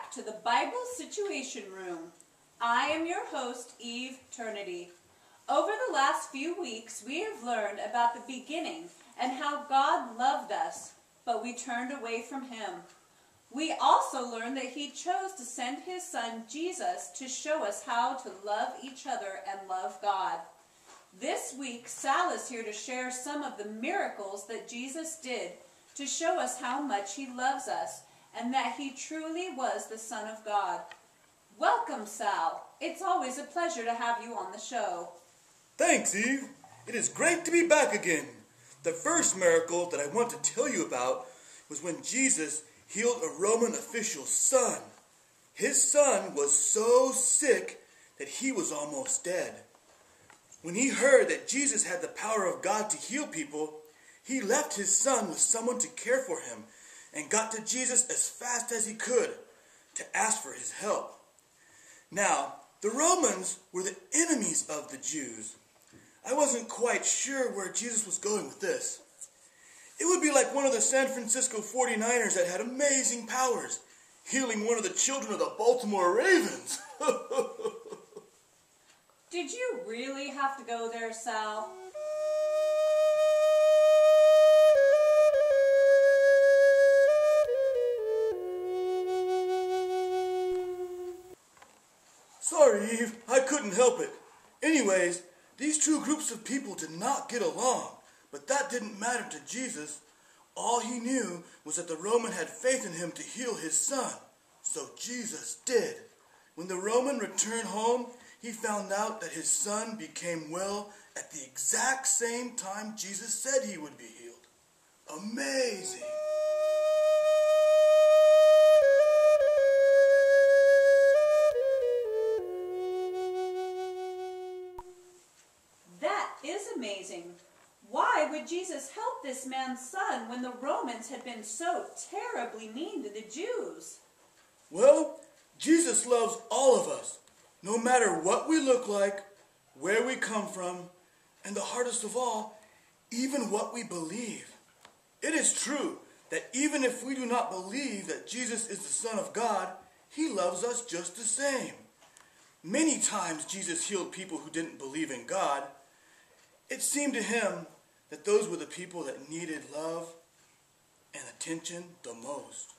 back to the Bible Situation Room. I am your host, Ternity. Over the last few weeks, we have learned about the beginning and how God loved us, but we turned away from Him. We also learned that He chose to send His Son, Jesus, to show us how to love each other and love God. This week, Sal is here to share some of the miracles that Jesus did to show us how much He loves us and that He truly was the Son of God. Welcome, Sal. It's always a pleasure to have you on the show. Thanks, Eve. It is great to be back again. The first miracle that I want to tell you about was when Jesus healed a Roman official's son. His son was so sick that he was almost dead. When he heard that Jesus had the power of God to heal people, he left his son with someone to care for him and got to Jesus as fast as he could to ask for his help. Now, the Romans were the enemies of the Jews. I wasn't quite sure where Jesus was going with this. It would be like one of the San Francisco 49ers that had amazing powers, healing one of the children of the Baltimore Ravens. Did you really have to go there, Sal? Sorry, Eve, I couldn't help it. Anyways, these two groups of people did not get along, but that didn't matter to Jesus. All he knew was that the Roman had faith in him to heal his son. So Jesus did. When the Roman returned home, he found out that his son became well at the exact same time Jesus said he would be healed. Amazing. That is amazing. Why would Jesus help this man's son when the Romans had been so terribly mean to the Jews? Well, Jesus loves all of us, no matter what we look like, where we come from, and the hardest of all, even what we believe. It is true that even if we do not believe that Jesus is the Son of God, He loves us just the same. Many times Jesus healed people who didn't believe in God. It seemed to Him that those were the people that needed love and attention the most.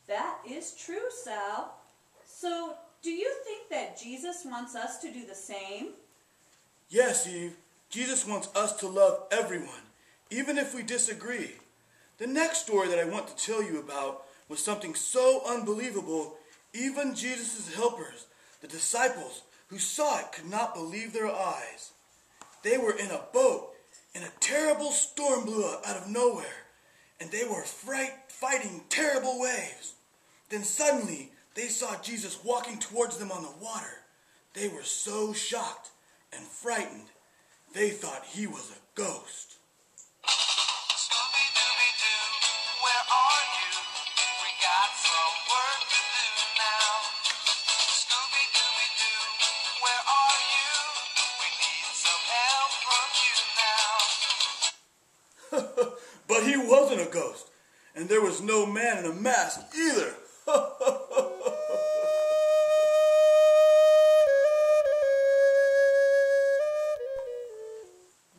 That is true, Sal. So, do you think that Jesus wants us to do the same? Yes, Eve. Jesus wants us to love everyone, even if we disagree. The next story that I want to tell you about was something so unbelievable, even Jesus' helpers, the disciples who saw it, could not believe their eyes. They were in a boat, and a terrible storm blew up out of nowhere, and they were fighting terrible waves. Then suddenly, they saw Jesus walking towards them on the water. They were so shocked and frightened, they thought He was a ghost. Scooby-Dooby-Doo, where are you? We got some work to do now. Scooby-Dooby-Doo, where are you? We need some help from you now. But He wasn't a ghost, and there was no man in a mask either.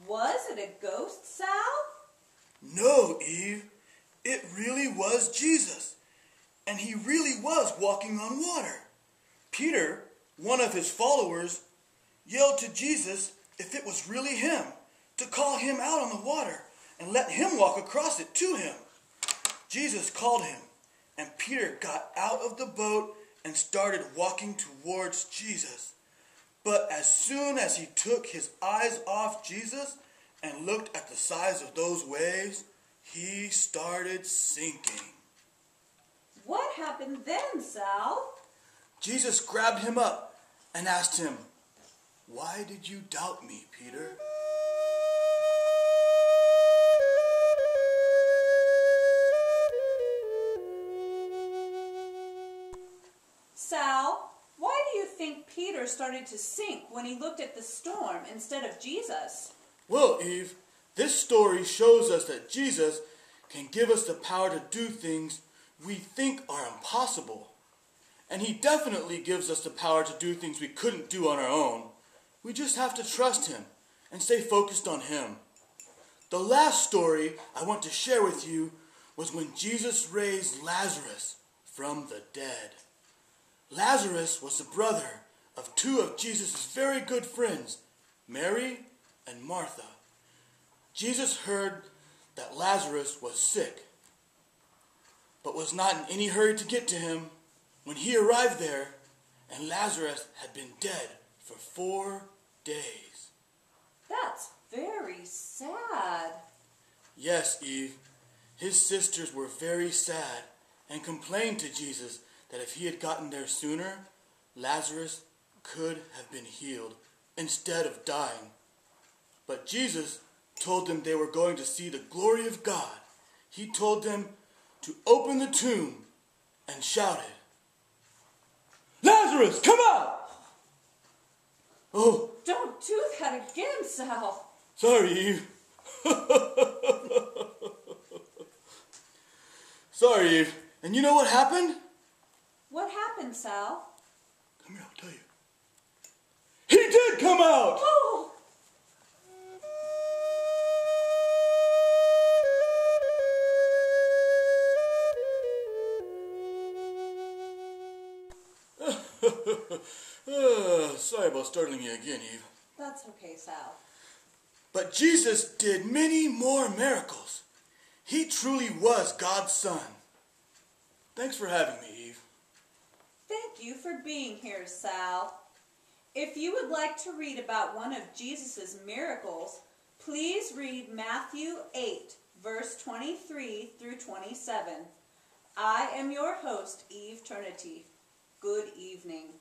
Was it a ghost, Sal? No, Eve. It really was Jesus, and He really was walking on water. Peter, one of His followers, yelled to Jesus if it was really Him, to call Him out on the water and let Him walk across it to Him. Jesus called him, and Peter got out of the boat and started walking towards Jesus. But as soon as he took his eyes off Jesus and looked at the size of those waves, he started sinking. What happened then, Sal? Jesus grabbed him up and asked him, "Why did you doubt me, Peter?" Sal, why do you think Peter started to sink when he looked at the storm instead of Jesus? Well, Eve, this story shows us that Jesus can give us the power to do things we think are impossible. And he definitely gives us the power to do things we couldn't do on our own. We just have to trust him and stay focused on him. The last story I want to share with you was when Jesus raised Lazarus from the dead. Lazarus was the brother of two of Jesus' very good friends, Mary and Martha. Jesus heard that Lazarus was sick, but was not in any hurry to get to him. When he arrived there, and Lazarus had been dead for 4 days. That's very sad. Yes, Eve. His sisters were very sad and complained to Jesus that if he had gotten there sooner, Lazarus could have been healed instead of dying. But Jesus told them they were going to see the glory of God. He told them to open the tomb and shouted, "Lazarus, come out!" Oh, Don't do that again, Sal. sorry, Eve. Sorry, Eve. And you know what happened? What happened, Sal? Come here, I'll tell you. He did come out! Oh! Sorry about startling you again, Eve. That's okay, Sal. But Jesus did many more miracles. He truly was God's Son. Thanks for having me, Eve. Thank you for being here, Sal. If you would like to read about one of Jesus' miracles, please read Matthew 8, verse 23 through 27. I am your host, Eve Ternity. Good evening.